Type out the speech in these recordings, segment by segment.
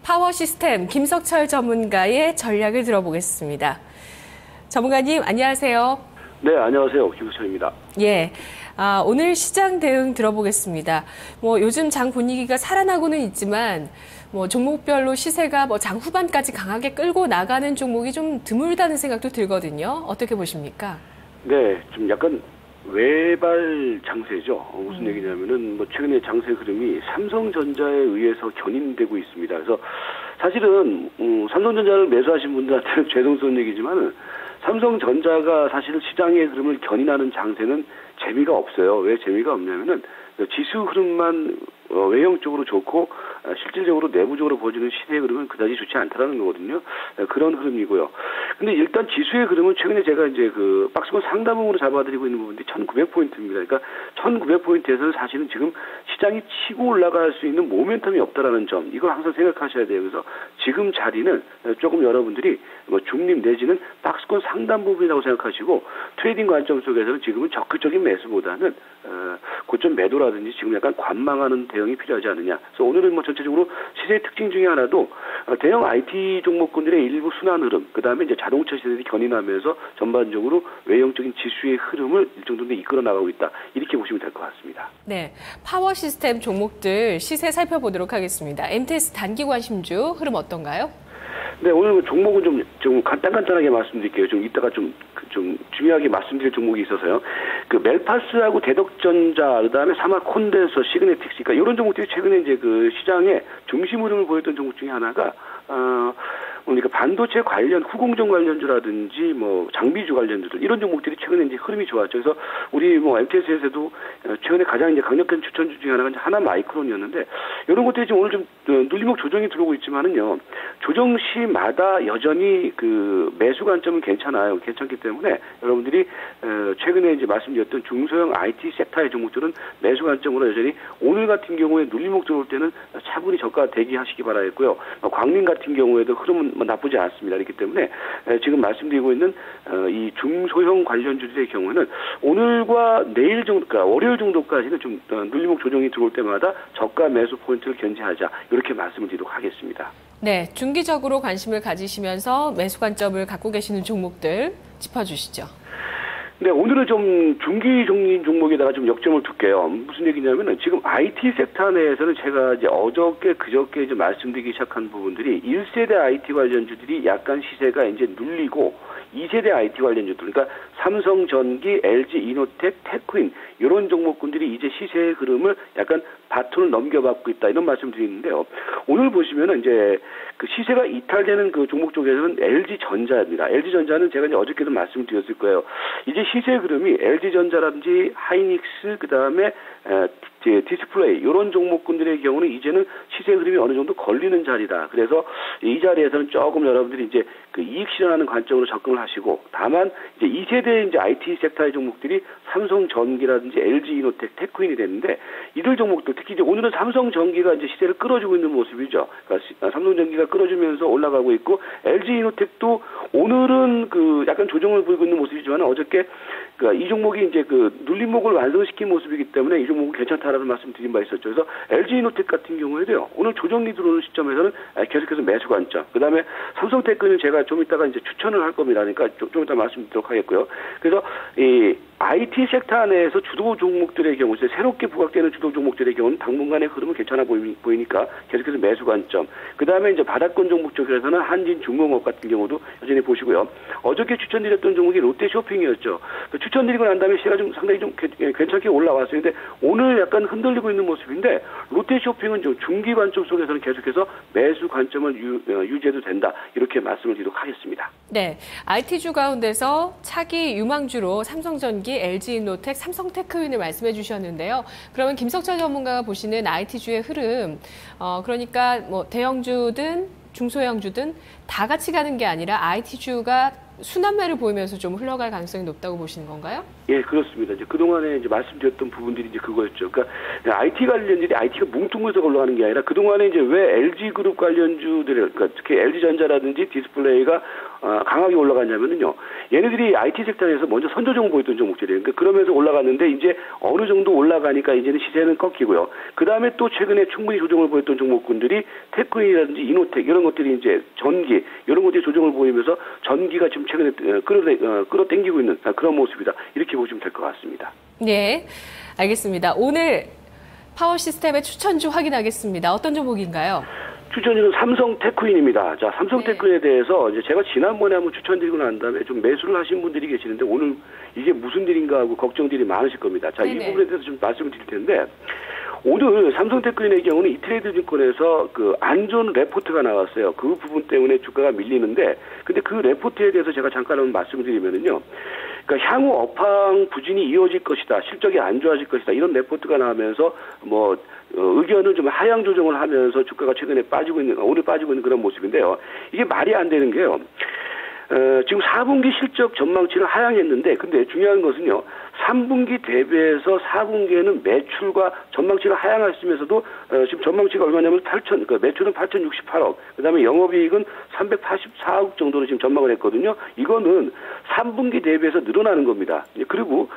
파워 시스템 김석철 전문가의 전략을 들어보겠습니다. 전문가님, 안녕하세요. 네, 안녕하세요. 김석철입니다. 예. 오늘 시장 대응 들어보겠습니다. 요즘 장 분위기가 살아나고는 있지만, 종목별로 시세가 장 후반까지 강하게 끌고 나가는 종목이 좀 드물다는 생각도 들거든요. 어떻게 보십니까? 네, 좀 약간 외발 장세죠. 무슨 얘기냐면은 최근에 장세 흐름이 삼성전자에 의해서 견인되고 있습니다. 그래서 사실은 삼성전자를 매수하신 분들한테는 죄송스러운 얘기지만 삼성전자가 사실 시장의 흐름을 견인하는 장세는 재미가 없어요. 왜 재미가 없냐면은 지수 흐름만 외형적으로 좋고 실질적으로 내부적으로 보여주는 시세의 흐름은 그다지 좋지 않다라는 거거든요. 그런 흐름이고요. 근데 일단 지수의 흐름은 최근에 제가 이제 그 박스권 상단봉으로 잡아드리고 있는 부분이 1900포인트입니다. 그러니까 1900포인트에서는 사실은 지금 시장이 치고 올라갈 수 있는 모멘텀이 없다라는 점, 이걸 항상 생각하셔야 돼요. 그래서 지금 자리는 조금 여러분들이 중립 내지는 박스권 상단 부분이라고 생각하시고 트레이딩 관점 속에서는 지금은 적극적인 매수보다는 고점 매도라든지 지금 약간 관망하는 대응이 필요하지 않느냐. 그래서 오늘은 전체적으로 시세의 특징 중에 하나도 대형 IT 종목군들의 일부 순환 흐름, 그 다음에 이제 자동차 시세들이 견인하면서 전반적으로 외형적인 지수의 흐름을 일정 정도 이끌어 나가고 있다. 이렇게 보시면 될 것 같습니다. 네, 파워 시스템 종목들 시세 살펴보도록 하겠습니다. MTS 단기 관심주 흐름 어떤가요? 네, 오늘 종목은 좀 간단하게 말씀드릴게요. 좀 이따가 좀 중요하게 말씀드릴 종목이 있어서요. 그 멜파스하고 대덕전자, 그 다음에 사마콘덴서, 시그네틱스, 그러니까 이런 종목들이 최근에 이제 그 시장에 중심 흐름을 보였던 종목 중에 하나가, 그러니까 반도체 관련, 후공정 관련주라든지 장비주 관련주들, 이런 종목들이 최근에 이제 흐름이 좋았죠. 그래서 우리 MTS에서도 최근에 가장 이제 강력한 추천주 중에 하나가 하나 마이크론이었는데, 이런 것들이 지금 오늘 좀 눌림목 조정이 들어오고 있지만은요, 조정 시마다 여전히 그 매수 관점은 괜찮아요. 괜찮기 때문에 여러분들이 최근에 이제 말씀드렸던 중소형 IT 섹터의 종목들은 매수 관점으로 여전히 오늘 같은 경우에 눌림목 들어올 때는 차분히 저가 대기하시기 바라겠고요. 광림 같은 경우에도 흐름은 나쁘지 않습니다. 그렇기 때문에 지금 말씀드리고 있는 이 중소형 관련주들의 경우에는 오늘과 내일 정도, 그러니까 월요일 정도까지는 좀 눌림목 조정이 들어올 때마다 저가 매수 포인트를 견제하자, 이렇게 말씀을 드리도록 하겠습니다. 네, 중기적으로 관심을 가지시면서 매수 관점을 갖고 계시는 종목들 짚어주시죠. 네, 오늘은 좀 중기적인 종목에다가 좀 역점을 둘게요. 무슨 얘기냐면은 지금 IT 섹터 내에서는 제가 이제 그저께 이제 말씀드리기 시작한 부분들이 1세대 IT 관련주들이 약간 시세가 이제 눌리고 2세대 IT 관련주들, 그러니까 삼성전기, LG이노텍, 테크윈, 이런 종목군들이 이제 시세의 흐름을 약간 바톤을 넘겨받고 있다, 이런 말씀 드리는데요. 오늘 보시면은 이제 그 시세가 이탈되는 그 종목 쪽에서는 LG전자입니다. LG전자는 제가 이제 어저께도 말씀드렸을 거예요. 이제 시세 흐름이 LG전자라든지 하이닉스, 그 다음에 디스플레이, 이런 종목군들의 경우는 이제는 시세 흐름이 어느 정도 걸리는 자리다. 그래서 이 자리에서는 조금 여러분들이 이제 그 이익 실현하는 관점으로 접근을 하시고, 다만 이제 2세대 이제 IT 섹터의 종목들이 삼성전기라든지 LG이노텍, 테크윈이 됐는데, 이들 종목들 특히 이제 오늘은 삼성전기가 이제 시세를 끌어주고 있는 모습이죠. 그러니까 삼성전기가 끌어주면서 올라가고 있고, LG이노텍도 오늘은 그 약간 조정을 보이고 있는 모습이지만 어저께 그러니까 이 종목이 이제 그 눌림목을 완성시킨 모습이기 때문에 이 종목은 괜찮다라는 말씀 드린 바 있었죠. 그래서 LG이노텍 같은 경우에도요, 오늘 조정이 들어오는 시점에서는 계속해서 매수 관점. 그 다음에 삼성테크는 제가 좀 이따가 이제 추천을 할 겁니다. 그러니까 좀 이따 말씀드리도록 하겠고요. 그래서 이 IT 섹터 내에서 주도 종목들의 경우, 새롭게 부각되는 주도 종목들의 경우는 당분간의 흐름은 괜찮아 보이니까 계속해서 매수 관점. 그 다음에 이제 바닥권 종목 쪽에서는 한진중공업 같은 경우도 여전히 보시고요. 어저께 추천드렸던 종목이 롯데쇼핑이었죠. 추천드리고 난 다음에 시세가 좀 상당히 좀 괜찮게 올라왔어요. 근데 오늘 약간 흔들리고 있는 모습인데, 롯데쇼핑은 좀 중기 관점 속에서는 계속해서 매수 관점을 유지해도 된다, 이렇게 말씀을 드리도록 하겠습니다. 네, IT주 가운데서 차기 유망주로 삼성전기, LG이노텍, 삼성테크윈을 말씀해 주셨는데요. 그러면 김석철 전문가가 보시는 IT주의 흐름, 그러니까 대형주든 중소형주든 다 같이 가는 게 아니라 IT주가 순환매를 보이면서 좀 흘러갈 가능성이 높다고 보시는 건가요? 예, 그렇습니다. 이제 그동안에 이제 말씀드렸던 부분들이 이제 그거였죠. 그러니까 IT 관련들이 IT가 뭉뚱그려서 올라가는 게 아니라 그동안에 이제 왜 LG 그룹 관련주들, 그러니까 특히 LG전자라든지 디스플레이가 강하게 올라갔냐면요. 얘네들이 IT 섹터에서 먼저 선조종 보였던 종목들이에요. 그러니까 그러면서 올라갔는데 이제 어느 정도 올라가니까 이제는 시세는 꺾이고요. 그 다음에 또 최근에 충분히 조정을 보였던 종목군들이 테크인이라든지 이노텍 이런 것들이 이제 전기 이런 것들이 조정을 보이면서 전기가 지금 최근에 끌어당기고 있는 그런 모습이다. 이렇게 보시면 될 것 같습니다. 네, 알겠습니다. 오늘 파워 시스템의 추천주 확인하겠습니다. 어떤 종목인가요? 추천주는 삼성테크윈입니다. 자, 삼성테크윈에 대해서 이제 제가 지난번에 한번 추천드리고 난 다음에 좀 매수를 하신 분들이 계시는데 오늘 이게 무슨 일인가 하고 걱정들이 많으실 겁니다. 자, 이 부분에 대해서 좀 말씀을 드릴 텐데 오늘 삼성테크윈의 경우는 이트레이드 증권에서 그 안 좋은 레포트가 나왔어요. 그 부분 때문에 주가가 밀리는데 근데 그 레포트에 대해서 제가 잠깐 한번 말씀을 드리면은요. 그러니까 향후 업황 부진이 이어질 것이다. 실적이 안 좋아질 것이다. 이런 레포트가 나오면서 뭐 의견을 좀 하향 조정을 하면서 주가가 최근에 오늘 빠지고 있는 그런 모습인데요. 이게 말이 안 되는 게요. 지금 4분기 실적 전망치를 하향했는데 근데 중요한 것은요. 3분기 대비해서 4분기에는 매출과 전망치를 하향했으면서도 지금 전망치가 얼마냐면 매출은 8,068억, 그다음에 영업이익은 384억 정도로 지금 전망을 했거든요. 이거는 3분기 대비해서 늘어나는 겁니다. 그리고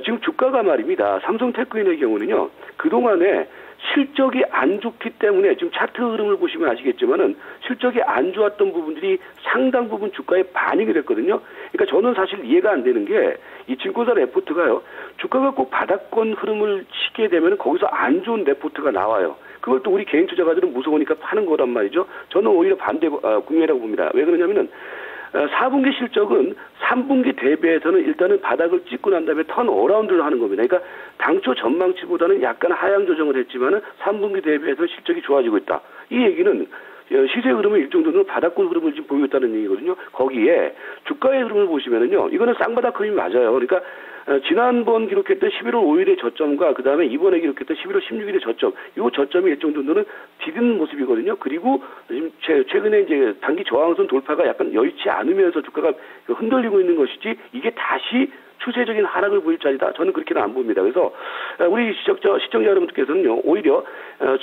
지금 주가가 말입니다. 삼성테크윈의 경우는요. 그동안에 실적이 안 좋기 때문에 지금 차트 흐름을 보시면 아시겠지만은 실적이 안 좋았던 부분들이 상당 부분 주가에 반영이 됐거든요. 그러니까 저는 사실 이해가 안 되는 게 이 증권사 레포트가요. 주가가 꼭 바닥권 흐름을 치게 되면 거기서 안 좋은 레포트가 나와요. 그걸 또 우리 개인 투자가들은 무서우니까 파는 거란 말이죠. 저는 오히려 반대 국면이라고 봅니다. 왜 그러냐면은 4분기 실적은 3분기 대비해서는 일단은 바닥을 찍고 난 다음에 턴 어라운드를 하는 겁니다. 그러니까 당초 전망치보다는 약간 하향 조정을 했지만은 3분기 대비해서 실적이 좋아지고 있다. 이 얘기는 시세 흐름을 일정 정도 바닥권 흐름을 지금 보이고 있다는 얘기거든요. 거기에 주가의 흐름을 보시면은요, 이거는 쌍바닥 흐름이 맞아요. 그러니까 지난번 기록했던 11월 5일의 저점과 그 다음에 이번에 기록했던 11월 16일의 저점, 이 저점이 일정 정도는 디딘 모습이거든요. 그리고 지금 최근에 이제 단기 저항선 돌파가 약간 여의치 않으면서 주가가 흔들리고 있는 것이지 이게 다시 추세적인 하락을 보일 자리다. 저는 그렇게는 안 봅니다. 그래서 우리 시청자 여러분들께서는요. 오히려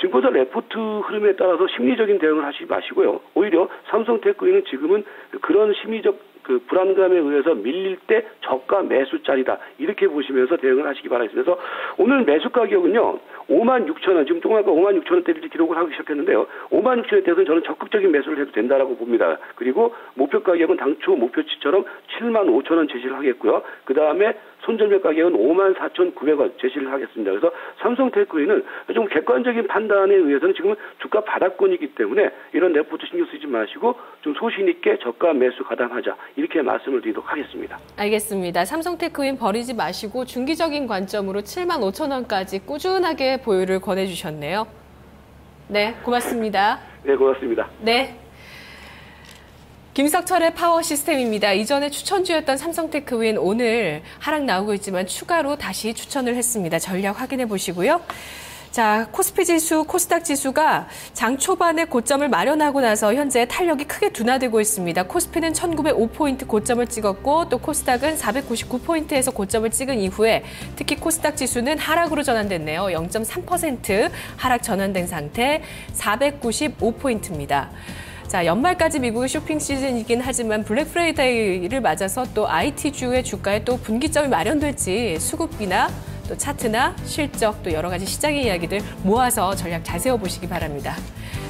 증권사 레포트 흐름에 따라서 심리적인 대응을 하시지 마시고요. 오히려 삼성테크윈은 지금은 그런 심리적 그 불안감에 의해서 밀릴 때 저가 매수 자리다. 이렇게 보시면서 대응을 하시기 바라겠습니다. 그래서 오늘 매수 가격은요. 56,000원, 지금 조금 아까 56,000원대를 기록을 하기 시작했는데요. 56,000원대에서는 저는 적극적인 매수를 해도 된다라고 봅니다. 그리고 목표 가격은 당초 목표치처럼 75,000원 제시를 하겠고요. 그 다음에 손절매 가격은 54,900원 제시를 하겠습니다. 그래서 삼성테크윈은 좀 객관적인 판단에 의해서는 지금은 주가 바닥권이기 때문에 이런 레포트 신경 쓰지 마시고 좀 소신 있게 저가 매수 가담하자. 이렇게 말씀을 드리도록 하겠습니다. 알겠습니다. 삼성테크윈 버리지 마시고 중기적인 관점으로 75,000원까지 꾸준하게 보유를 권해주셨네요. 네, 고맙습니다. 네, 고맙습니다. 네. 김석철의 파워 시스템입니다. 이전에 추천주였던 삼성테크윈 오늘 하락 나오고 있지만 추가로 다시 추천을 했습니다. 전략 확인해 보시고요. 자, 코스피 지수, 코스닥 지수가 장 초반에 고점을 마련하고 나서 현재 탄력이 크게 둔화되고 있습니다. 코스피는 1905포인트 고점을 찍었고 또 코스닥은 499포인트에서 고점을 찍은 이후에 특히 코스닥 지수는 하락으로 전환됐네요. 0.3% 하락 전환된 상태 495포인트입니다. 자, 연말까지 미국의 쇼핑 시즌이긴 하지만 블랙 프라이데이를 맞아서 또 IT주의 주가에 또 분기점이 마련될지 수급비나 또 차트나 실적 또 여러 가지 시장의 이야기들 모아서 전략 잘 세워보시기 바랍니다.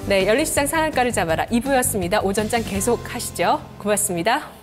네, 열린시장 상한가를 잡아라 2부였습니다. 오전장 계속 하시죠. 고맙습니다.